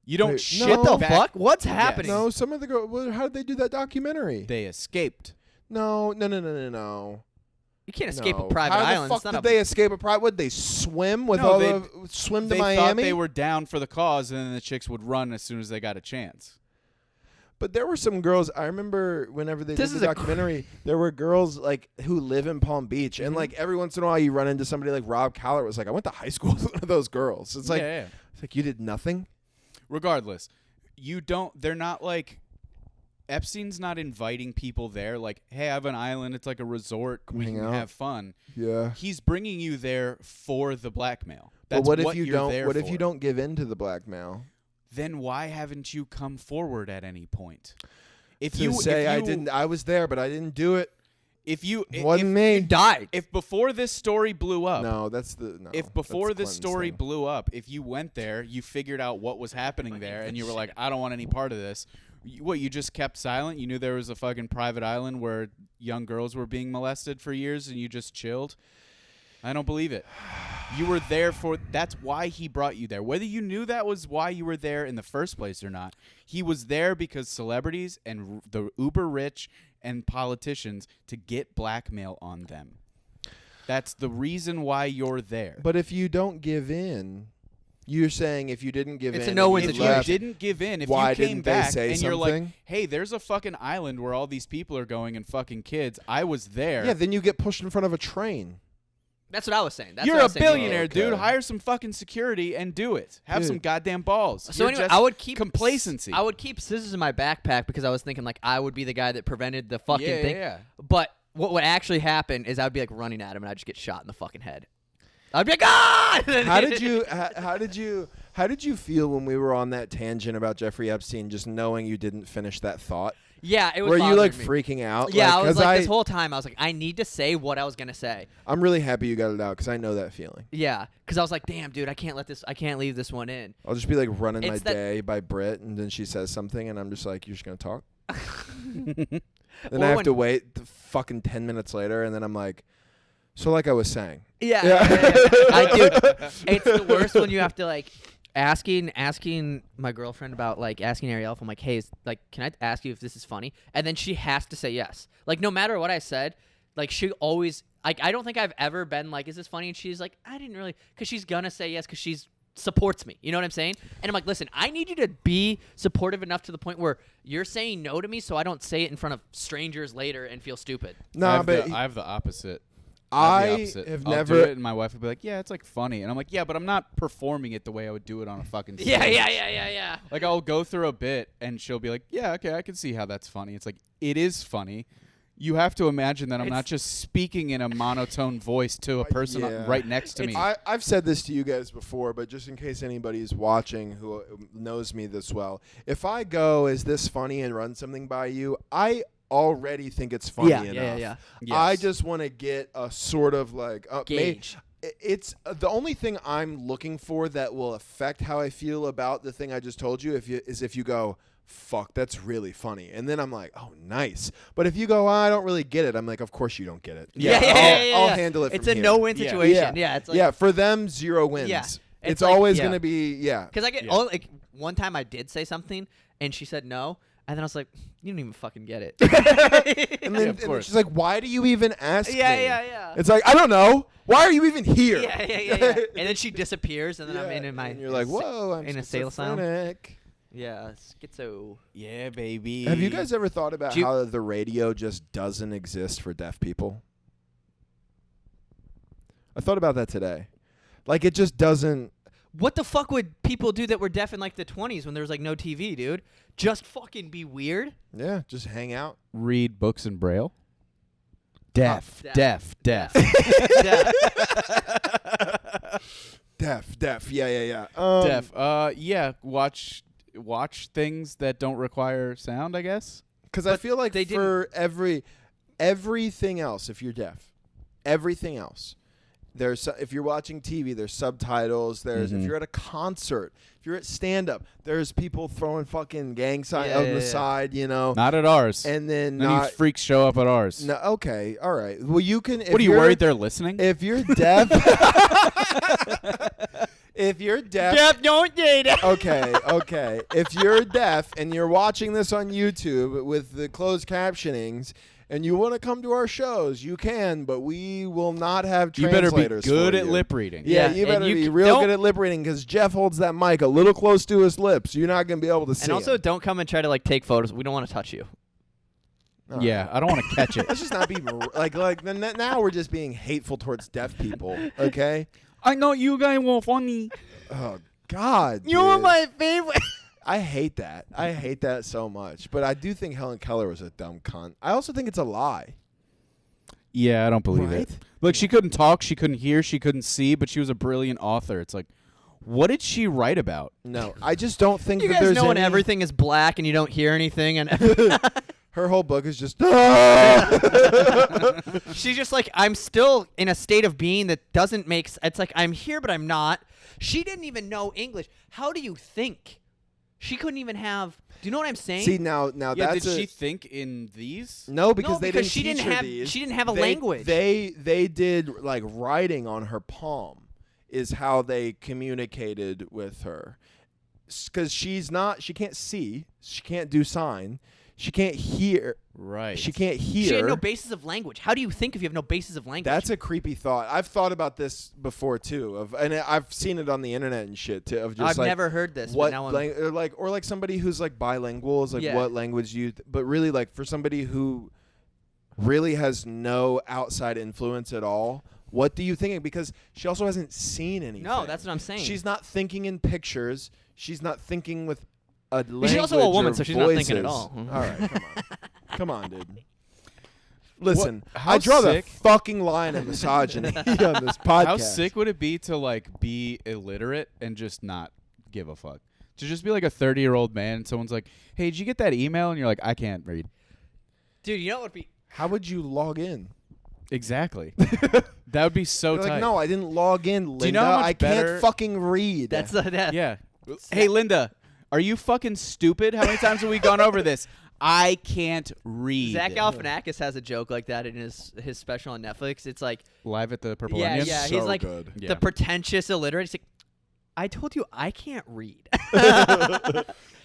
You don't Wait, ship no. What the back- fuck? What's Yes. happening? No, some of the girls. Well, how did they do that documentary? They escaped. No. You can't escape No. a private How island. the It's fuck not did they escape a private? Would they swim with No, all they- the swim to They Miami? thought they were down for the cause, and then the chicks would run as soon as they got a chance. But there were some girls. I remember whenever they This did is the a documentary, there were girls like who live in Palm Beach, and like every once in a while you run into somebody like Rob Callert was like, I went to high school with one of those girls. It's like, yeah. it's like you did nothing. Regardless, you don't. They're not like. Epstein's not inviting people there. Like, hey, I have an island. It's like a resort. We hang can out. have fun. Yeah. He's bringing you there for the blackmail. But That's what if you you're don't? there What if for. you don't give in to the blackmail? Then why haven't you come forward at any point? If To you say if I you- didn't, I was there, but I didn't do it. If you It wasn't me. You died. if before this story blew up, No, that's the no. if before that's this Clinton's story thing. blew up, if you went there, you figured out what was happening there, and you were like, I don't want any part of this. What, you just kept silent? You knew there was a fucking private island where young girls were being molested for years, and you just chilled? I don't believe it. You were there for. That's why he brought you there. Whether you knew that was why you were there in the first place or not, he was there because celebrities and the uber rich and politicians to get blackmail on them. That's the reason why you're there. But if you don't give in, you're saying if you didn't give It's in, a no-win and if you you left, didn't give in, if Why you came didn't they back say and you're like, something? hey, there's a fucking island where all these people are going and fucking kids. I was there. yeah, then you get pushed in front of a train. That's what I was saying. That's You're what I a was saying. billionaire, Okay. dude. Hire some fucking security and do it. Have Dude. some goddamn balls. So You're anyway, just I would keep complacency. I would keep scissors in my backpack because I was thinking like I would be the guy that prevented the fucking yeah, thing. yeah. But what would actually happen is I'd be like running at him and I'd just get shot in the fucking head. I'd be like, ah! How did you? How did you feel when we were on that tangent about Jeffrey Epstein? Just knowing you didn't finish that thought. Yeah, it was. Were you like bothering me. freaking out? Yeah, like, I was 'cause like this whole time. I was like, I need to say what I was gonna say. I'm really happy you got it out because I know that feeling. Yeah, because I was like, damn, dude, I can't leave this one in. I'll just be like running my It's that- day by Brit, and then she says something, and I'm just like, "You're just gonna talk." Then Or I have when- to wait fucking 10 minutes later, and then I'm like, "So like I was saying." Yeah, Yeah. I do. It's the worst when you have to like asking my girlfriend about like asking Ariel if I'm like, hey, can I ask you if this is funny? And then she has to say yes. Like no matter what I said, like she always like I don't think I've ever been like, is this funny? And she's like, I didn't really, because she's gonna say yes because she's supports me. You know what I'm saying? And I'm like, listen, I need you to be supportive enough to the point where you're saying no to me so I don't say it in front of strangers later and feel stupid. Nah, but I have the opposite. I I'll have do never. it, and my wife would be like, "Yeah, it's like funny," and I'm like, "Yeah, but I'm not performing it the way I would do it on a fucking stage." Yeah. Like I'll go through a bit, and she'll be like, "Yeah, okay, I can see how that's funny." It's like it is funny. You have to imagine that I'm not just speaking in a monotone voice to a person Yeah. right next to me. I've said this to you guys before, but just in case anybody's watching who knows me this well, if I go, "Is this funny?" and run something by you, I already think it's funny enough. Yeah. Yes. I just want to get a sort of like Gauge. It's the only thing I'm looking for that will affect how I feel about the thing I just told you. If you go, "Fuck, that's really funny," and then I'm like, "Oh, nice." But if you go, "I don't really get it," I'm like, "Of course you don't get it." Yeah. I'll handle it. It's from a here. no-win Yeah. situation. Yeah, it's like, Yeah, for them, 0 wins. Yeah. It's It's like- always yeah. gonna be Because I get Yeah. like one time I did say something and she said no, and then I was like, you don't even fucking get it. and then, of and course. she's like, "Why do you even ask me?" yeah. It's like, I don't know. Why are you even here? Yeah. And then she disappears, and then I'm in my. And you're like, "Whoa, I'm in a sail sound. schizophrenic." Yeah, schizo. Yeah, baby. Have you guys ever thought about Do you- how the radio just doesn't exist for deaf people? I thought about that today. Like, it just doesn't. What the fuck would people do that were deaf in like the 20s when there was like no TV, dude? Just fucking be weird. Yeah, just hang out. read books in Braille? Deaf. Deaf. Deaf. Deaf. Yeah. Deaf. Yeah. Watch things that don't require sound, I guess. Because I feel like they for everything else, if you're deaf, everything else, if you're watching TV, there's subtitles. There's if you're at a concert, if you're at stand up, there's people throwing fucking gang signs out on the side, you know. Not at ours. And then None of you freaks show up at ours. no, okay, all right. Well, you can. What are you worried they're listening? If you're deaf, if you're deaf, don't date it. okay. If you're deaf and you're watching this on YouTube with the closed captionings, and you want to come to our shows, you can, but we will not have You better translators. be good for at you. lip reading. Yeah, Yeah, you and better you be c- real don't- good at lip reading because Jeff holds that mic a little close to his lips. You're not going to be able to see And also, him. don't come and try to like take photos. We don't want to touch you. All right. Yeah, I don't want to catch it. Let's just not be now we're just being hateful towards deaf people, okay? I know you guys were funny. Oh God, You're dude. my favorite. I hate that. I hate that so much. But I do think Helen Keller was a dumb cunt. I also think it's a lie. Yeah, I don't believe Right? it. Look, she couldn't talk, she couldn't hear, she couldn't see, but she was a brilliant author. It's like, what did she write about? No, I just don't think You that guys there's know when any- everything is black and you don't hear anything, and Her whole book is just. she's just like, I'm still in a state of being that doesn't make. It's like I'm here, but I'm not. She didn't even know English. How do you think? She couldn't even have. Do you know what I'm saying? See now Yeah, that's did she think in these? no because No, they because didn't she teach didn't her have- these. she didn't have a They- language. They did like writing on her palm is how they communicated with her because she can't see, she can't do sign, she can't hear. Right. She can't hear. She had no basis of language. How do you think if you have no basis of language? That's a creepy thought. I've thought about this before too, and I've seen it on the internet and shit too. Of just I've like never heard this. what but now I'm, or like somebody who's like bilingual is like Yeah. what language but really like for somebody who really has no outside influence at all. What do you think? Because she also hasn't seen anything. No, that's what I'm saying. She's not thinking in pictures. She's not thinking with a language. She's also a woman, or so she's not thinking at voices. all. All right, come on, come on, dude. Listen, How I draw sick- the fucking line of misogyny on this podcast. How sick would it be to like be illiterate and just not give a fuck? To just be like a 30-year-old man, and someone's like, "Hey, did you get that email?" And you're like, "I can't read." Dude, you know what would be? How would you log in? Exactly. That would be so You're tight. like, no, I didn't log in, Linda. Do you know how much I can't better- fucking read. That's that. Yeah. Hey, Linda, are you fucking stupid? How many times have we gone over this? I can't read. Zach Galifianakis has a joke like that in his special on Netflix. It's like, Live at the Purple yeah, Onion? yeah. So He's like good. Yeah. the pretentious illiterate. He's like, I told you I can't read. My I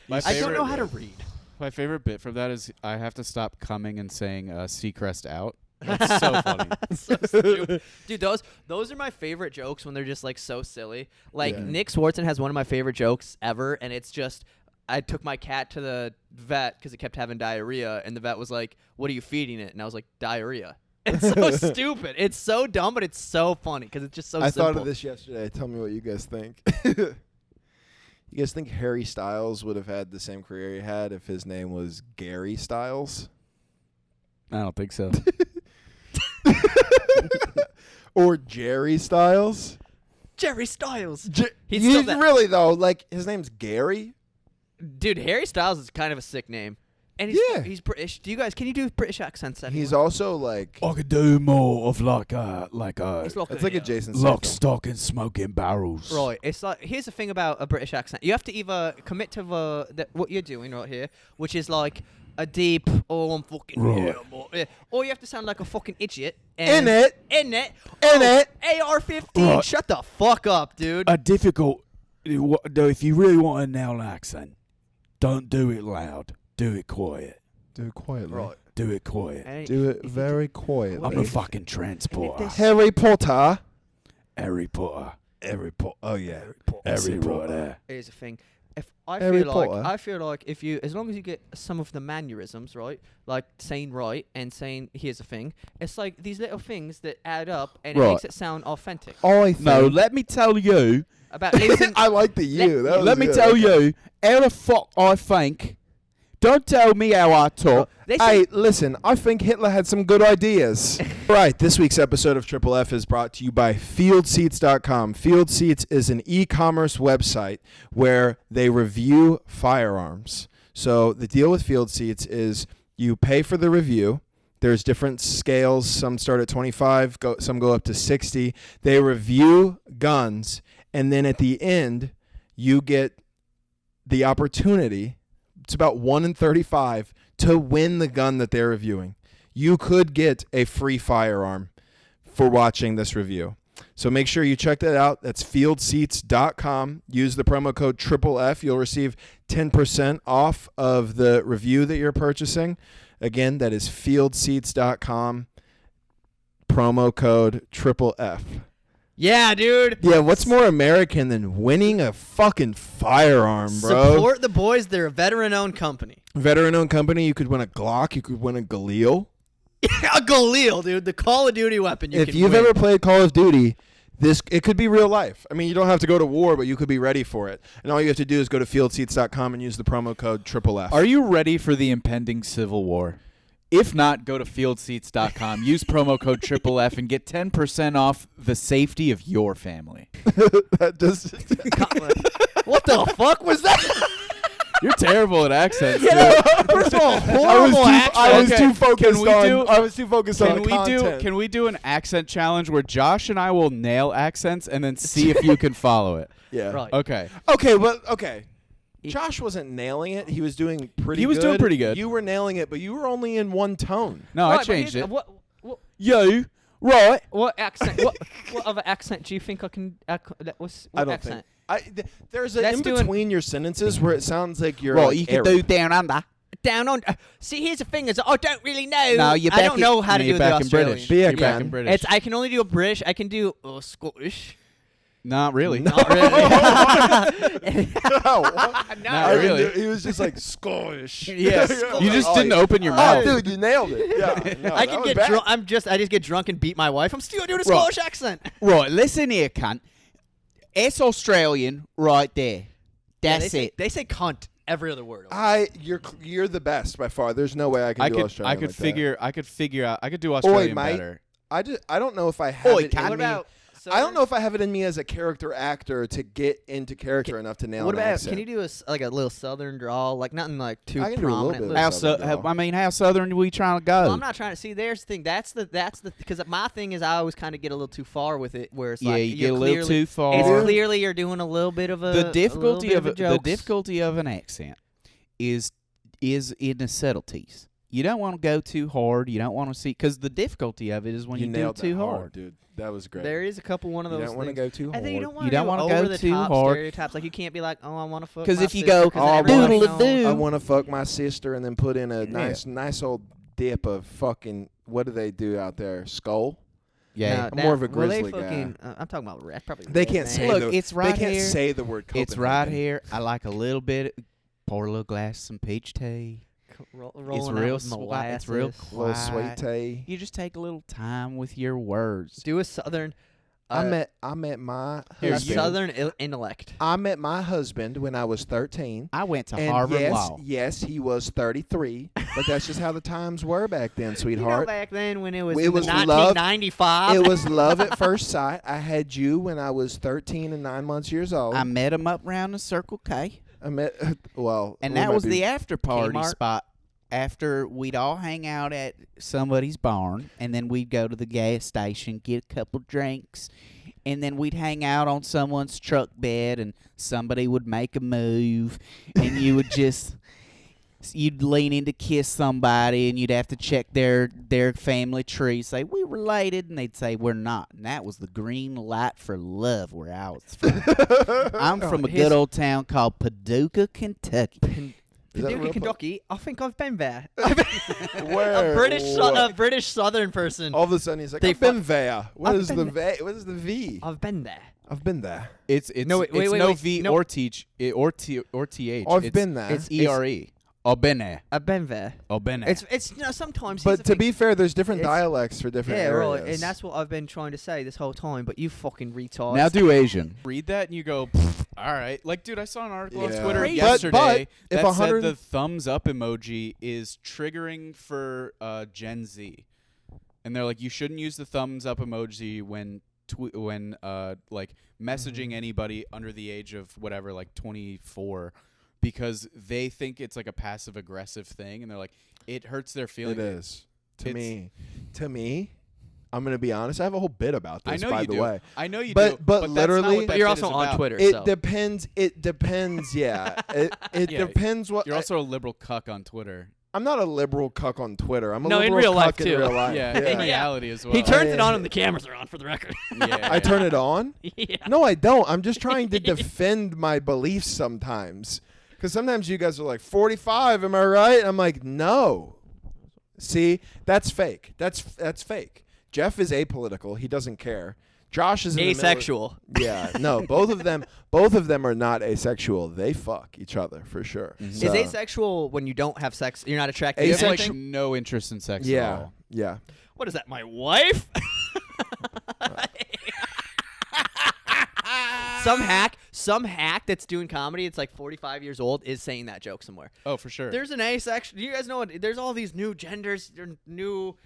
don't favorite- know how to read. My favorite bit from that is I have to stop coming and saying Seacrest out. That's so funny. So stupid. Dude, those are my favorite jokes when they're just like so silly. Like Yeah. Nick Swartzen has one of my favorite jokes ever, and it's just I took my cat to the vet because it kept having diarrhea, and the vet was like, "What are you feeding it?" And I was like, "Diarrhea." It's so stupid. It's so dumb, but it's so funny because it's just so I simple. thought of this yesterday. Tell me what you guys think. You guys think Harry Styles would have had the same career he had if his name was Gary Styles? I don't think so. Or Jerry Styles? Jerry Styles. He's You still that- really, though, like, his name's Gary? Dude, Harry Styles is kind of a sick name. And he's British. Can you do British accents anymore? He's also, like, I could do more of like He's not it's good, like a yeah. Jason lock, Statham. stock, and smoking barrels. Right. It's like here's the thing about a British accent. You have to either commit to what you're doing right here, which is like a deep, oh, I'm fucking here, yeah. Or you have to sound like a fucking idiot. In it. AR-15. Right. Shut the fuck up, dude. A difficult. If you really want a nail accent, don't do it loud. Do it quiet. Do it quietly. Right. Do it quiet. And Do it if you very quietly. I'm a fucking transporter. Harry Potter. Harry Potter. Harry Potter. Oh, yeah. Harry Potter. Here's the thing. If I Harry feel like if you, as long as you get some of the mannerisms right, like saying right and saying here's a thing, it's like these little things that add up and it Right. makes it sound authentic. I think. No, let me tell you. About losing, I like the you. That was Let me good. tell you how the fuck I think. Don't tell me how I talk. they Hey, say, listen, I think Hitler had some good ideas. Right, this week's episode of Triple F is brought to you by FieldSeats.com. Field Seats is an e-commerce website where they review firearms. So the deal with Field Seats is you pay for the review. There's different scales. Some start at 25, some go up to 60. They review guns, and then at the end, you get the opportunity. It's about 1 in 35 to win the gun that they're reviewing. You could get a free firearm for watching this review. So make sure you check that out. That's fieldseats.com. Use the promo code FFF. You'll receive 10% off of the review that you're purchasing. Again, that is fieldseats.com. Promo code FFF. yeah, dude. Yeah, what's more American than winning a fucking firearm, bro? Support the boys. They're a veteran-owned company. Veteran-owned company. You could win a Glock. You could win a Galil. A Galil, dude. The Call of Duty weapon. If you've ever played Call of Duty, it could be real life. I mean, you don't have to go to war, but you could be ready for it. And all you have to do is go to fieldseats.com and use the promo code FFF. Are you ready for the impending civil war? If not, go to fieldseats.com, use promo code FFF, and get 10% off the safety of your family. That just What the fuck was that? You're terrible at accents. First of all, horrible accent. I was Okay, too focused can we on. do- I was too focused on Can the we content. do? Can we do an accent challenge where Josh and I will nail accents and then see if you can follow it? Yeah. Right. Okay. Okay, but okay. Josh wasn't nailing it. He was doing pretty. He was doing pretty good. You were nailing it, but you were only in one tone. No, Right, I but changed here's- it. What You right? what accent? What other accent do you think I can? What I don't accent? think. There's an Let's in do between your sentences where it sounds like you're. Well, like you can Arab. do down under. Down on. See, here's the thing: is I don't really know. No, you're I back don't know how to you're do back the in Australian. British. Be You're again. back in British. It's I can only do a British. I can do Scottish. Not really. Not really. No, Not really. He was just like Scottish. Yes. You just didn't open your Oh, mouth. dude, you nailed it. Yeah, no, I that can was get bad. drunk. I just get drunk and beat my wife. I'm still doing a Right. Scottish accent. Right, listen here, cunt. It's Australian right there. Yeah, That's they it. They say cunt every other word. You're the best by far. There's no way I can I do could Australian. I could like that. figure out I could do Australian mate. better. I don't know if I have Oi, it cunt. in What me. about I don't know if I have it in me as a character actor to get into character enough to nail What an about? accent. Can you do a little Southern drawl, like nothing like too I can do a little prominent? bit of How Southern drawl. how southern are we trying to go? Well, I'm not trying to see. There's the thing. That's the because my thing is I always kind of get a little too far with it, where it's like you get a little clearly- too far. It's clearly you're doing a little bit of a The difficulty of the the difficulty of an accent is in the subtleties. You don't want to go too hard. You don't want to see because the difficulty of it is when you do it nailed too that hard. dude. That was great. There is a couple one of You those. don't want to things. go too hard. I think you don't want You to don't want wanna to go over the too top hard. stereotypes. Like you can't be like, oh, I want to fuck. 'Cause my if you sister go, 'cause oh, everybody doodle-a-doo. knows. I want to fuck my sister and then put in a Yeah. nice old dip of fucking, what do they do out there? Skull? Yeah. I'm more of a well, they grizzly guy. fucking, I'm talking about probably. They can't say Look, the, it's right they can't here. say the word It's right Copenhagen. here. I like a little bit. Pour a little glass of some peach tea. It's real sweet. It's real A little sweet quiet. tea. You just take a little time with your words. Do a Southern. I met my Here, a husband. Southern intellect. I met my husband when I was 13. I went to And Harvard yes, Law. yes, he was 33, but that's just how the times were back then, You know, sweetheart. back then when it was, It was love. 1995. It was love at first sight. I had you when I was 13 and 9 months years old. I met him up round the Circle K, I met, well, and we that might was be- the after party Kmart? spot. After we'd all hang out at somebody's barn, and then we'd go to the gas station, get a couple drinks, and then we'd hang out on someone's truck bed, and somebody would make a move, and you would just you'd lean in to kiss somebody, and you'd have to check their family tree, say we related, and they'd say we're not, and that was the green light for love where I was from. I'm from a good old town called Paducah, Kentucky. Is that a Paducah, real Kentucky. I think I've been there. Where? a What? British Southern person. All of a sudden he's like, They I've been there. What I've is been the there. V? What is the V? I've been there. I've been there. It's No, wait, it's wait, no wait, V no. or th or th. I've It's- been there. It's ERE. I've been there. I've been there. I've been there. It's sometimes. here's But the to thing. be fair, there's different It's- dialects for different yeah, areas. right, and that's what I've been trying to say this whole time. But you fucking retards. Now do Asian. Read that and you go, all right. Like, dude, I saw an article Yeah. on Twitter But- yesterday but if that said 100 the thumbs up emoji is triggering for Gen Z, and they're like, you shouldn't use the thumbs up emoji when like messaging anybody under the age of whatever, like 24. Because they think it's like a passive aggressive thing, and they're like, it hurts their feelings. It is. To It's- me, I'm gonna be honest. I have a whole bit about this. I know by you the do. way, I know you But- do. but that's not literally- what But that you're bit also is on about. Twitter. it so. depends. It depends. Yeah, it Yeah, depends what. You're also a liberal cuck on Twitter. I'm not a liberal cuck on Twitter. I'm a No, in liberal real cuck life, in too. real life. Yeah, in Yeah. reality as well. He turns yeah. it on when the cameras are on, for the record. Yeah, I turn it on. yeah. No, I don't. I'm just trying to defend my beliefs sometimes. Because sometimes you guys are like, 45, am I right? I'm like, no. See, that's fake. That's fake. Jeff is apolitical. He doesn't care. Josh is in the middle of- Asexual. Yeah, no, both of them are not asexual. They fuck each other for sure. Mhm. So- Is asexual when you don't have sex? You're not attracted You to have like anything? no interest in sex at Yeah, all. yeah. What is that? My wife? some hack that's doing comedy. It's like 45 years old is saying that joke somewhere. Oh, for sure. There's an asexual. You guys know what? There's all these new genders. New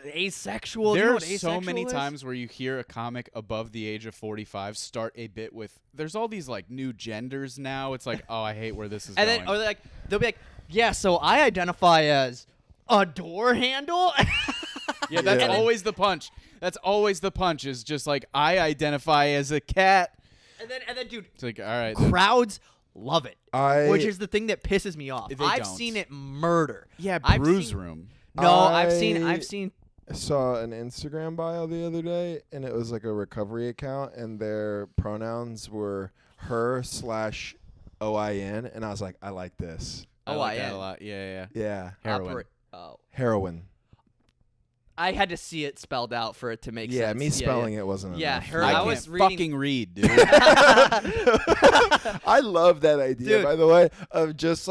asexual. Do you know There are what so asexual many is? times where you hear a comic above the age of 45 start a bit with, there's all these like new genders now. It's like, oh, I hate where this is And going. then, or they'll be like, yeah. So I identify as a door handle. yeah, that's Yeah. always the punch. That's always the punch is just like, I identify as a cat. and then, dude, It's like, all right. then- crowds love it. I Which is the thing that pisses me off. They I've don't. seen it murder. Yeah, I've Bruise seen- Room. No, I've seen. saw an Instagram bio the other day, and it was like a recovery account, and their pronouns were her/OIN, and I was like, I like this. I like that OIN. a lot. Yeah. Yeah, Heroin. Oh, heroin. I had to see it spelled out for it to make sense. Yeah, me spelling it wasn't Yeah, enough. her- I I can't was reading- fucking read, dude. I love that idea, Dude. by the way, of just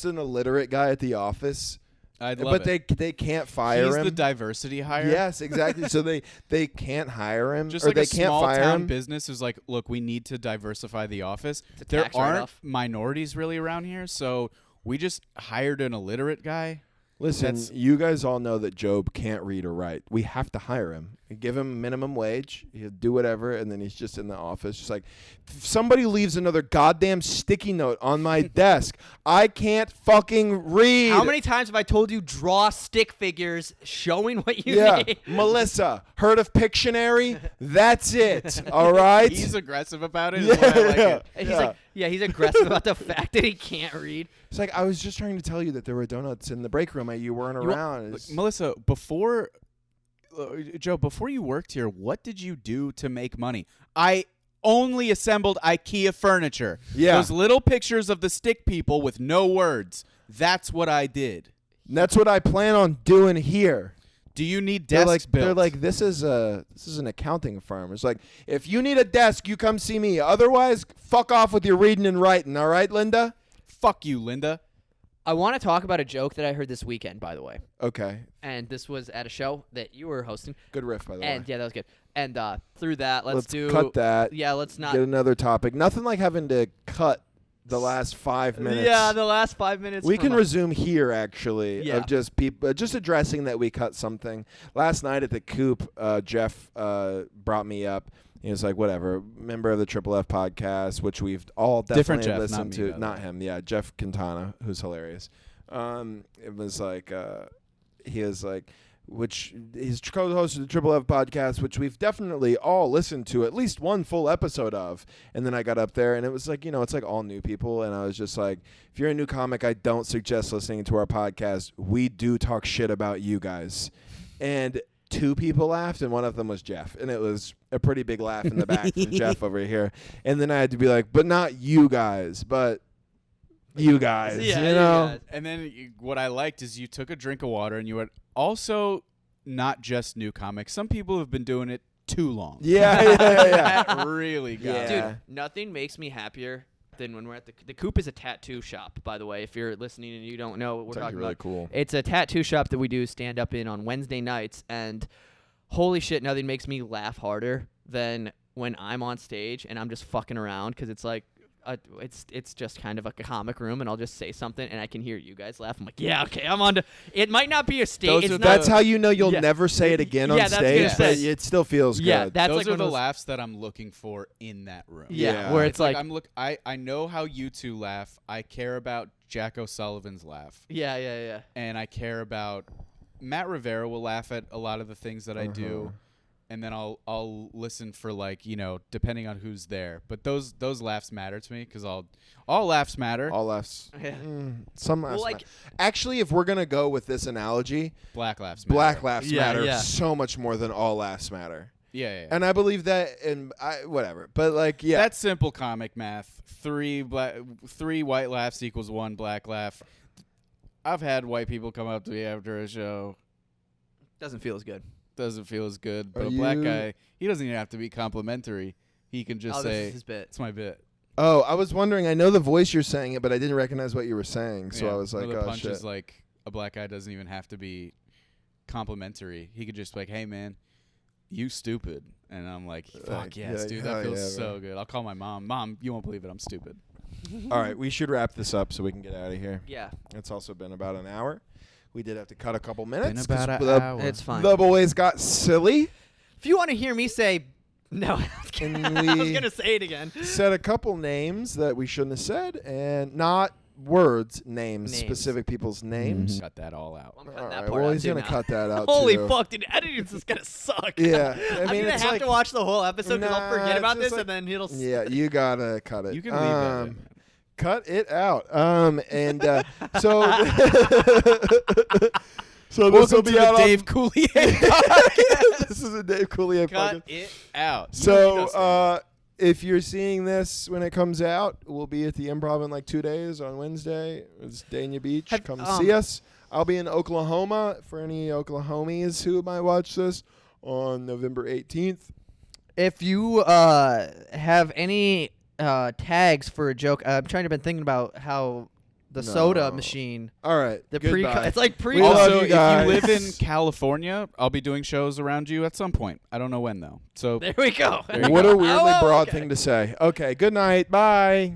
an illiterate guy at the office, I'd love but it. they can't fire He's him. the diversity hire. Yes, exactly. So they can't hire him, Just or like they a can't small fire town him. business is like, look, we need to diversify the office. a There tax aren't write-off. minorities really around here, so we just hired an illiterate guy. Listen, That's- you guys all know that Job can't read or write. We have to hire him. We give him minimum wage. He'll do whatever, and then he's just in the office. Just like, if somebody leaves another goddamn sticky note on my desk, I can't fucking read. How many times have I told you draw stick figures showing what you Yeah, need? Melissa, heard of Pictionary? That's it. All right. He's aggressive about it. Is why I like it. And he's like, he's aggressive about the fact that he can't read. It's like, I was just trying to tell you that there were donuts in the break room. You weren't around. Look, Melissa, before Joe, before you worked here, what did you do to make money? I only assembled IKEA furniture. Yeah. Those little pictures of the stick people with no words. That's what I did. And that's what I plan on doing here. Do you need They're desks like, built? they're like, this is an accounting firm. It's like, if you need a desk, you come see me. Otherwise, fuck off with your reading and writing. All right, Linda? Fuck you, Linda. I want to talk about a joke that I heard this weekend, by the way. Okay. And this was at a show that you were hosting. Good riff, by the And way. yeah, that was good. And through that, let's do. cut that. Yeah, let's not. Get another topic. Nothing like having to cut the last 5 minutes. Yeah, the last 5 minutes. We from can a- resume here, actually, Yeah. of just people, just addressing that we cut something. Last night at the Coop, Jeff brought me up. He was like, whatever, member of the Triple F podcast, which we've all Different definitely Jeff, not listened me, to. by the Not way. him, yeah, Jeff Quintana, who's hilarious. It was like, he was like, which he's co-host of the Triple F podcast, which we've definitely all listened to at least one full episode of. And then I got up there, and it was like, it's like all new people. And I was just like, if you're a new comic, I don't suggest listening to our podcast. We do talk shit about you guys. And 2 people laughed, and one of them was Jeff. And it was a pretty big laugh in the back from Jeff over here. And then I had to be like, but not you guys, but you guys, Yeah, you you know? guys. And then what I liked is you took a drink of water and you were also not just new comics. Some people have been doing it too long. Yeah. That really got Yeah. me. Dude, nothing makes me happier than when we're at the Coop is a tattoo shop, by the way. If you're listening and you don't know what we're It's talking actually really about, cool. it's a tattoo shop that we do stand up in on Wednesday nights, and holy shit, nothing makes me laugh harder than when I'm on stage and I'm just fucking around because it's like. It's just kind of like a comic room, and I'll just say something, and I can hear you guys laugh. I'm like, yeah, okay, I'm on to. It might not be a stage. Those It's are not. That's how you know you'll Yeah. never say it again Yeah, on that's stage, gonna but say- it still feels Yeah, good. that's Those like are one the of those- laughs that I'm looking for in that room. Yeah, Yeah. where It's it's like, I know how you two laugh. I care about Jack O'Sullivan's laugh. yeah. And I care about Matt Rivera will laugh at a lot of the things that I do. And then I'll listen for depending on who's there. But those laughs matter to me because all laughs matter. All laughs. Yeah. Some laughs. Well, like- matter. Actually, if we're gonna go with this analogy, Black laughs matter. black laughs Yeah, matter yeah. so much more than all laughs matter. Yeah. And I believe that, and whatever. But like, yeah, That's simple comic math. 3 white laughs equals 1 black laugh. I've had white people come up to me after a show. Doesn't feel as good. Doesn't feel as good. Are But a black you- guy, he doesn't even have to be complimentary. He can just Oh, say, this is his bit. it's my bit. Oh, I was wondering. I know the voice you're saying it, but I didn't recognize what you were saying. So Yeah. I was like, One of the oh punch shit. is like a black guy doesn't even have to be complimentary. He could just be like, hey, man, you stupid. And I'm like, fuck yes, yeah, dude. hell That feels yeah, so bro. good. I'll call my mom. Mom, you won't believe it. I'm stupid. All right, we should wrap this up so we can get out of here. Yeah, It's also been about an hour. We did have to cut a couple minutes. Been 'cause about an the, hour. it's fine. the boys got silly. If you want to hear me say, no, I was And gonna, I was we- gonna say it again. Said a couple names that we shouldn't have said, and not words, names, Names. specific people's names. Cut that all out. I'm All cutting that right, part well, out he's too gonna now. cut that out. Holy too. fuck, dude! Editing's just gonna suck. Yeah, I I'm mean, gonna it's have like, to watch the whole episode because I'll Nah, forget about just this, like- and then it'll. yeah, you gotta cut it. You can leave that in. Cut it out. And so, so this will Welcome to be the out Dave on. Coulier. This is a Dave Coulier Cut podcast. it out. So, if you're seeing this when it comes out, we'll be at the Improv in like 2 days on Wednesday. It's Dania Beach. Have- Come see us. I'll be in Oklahoma for any Oklahomies who might watch this on November 18th. If you have any tags for a joke, I'm trying to been thinking about how the soda No. machine, All right. the goodbye. it's like pre. We love Also, you if you guys. live in California, I'll be doing shows around you at some point. I don't know when though. So There we go. There you What go. a weirdly Oh, broad okay. thing to say. Okay, good night. Bye.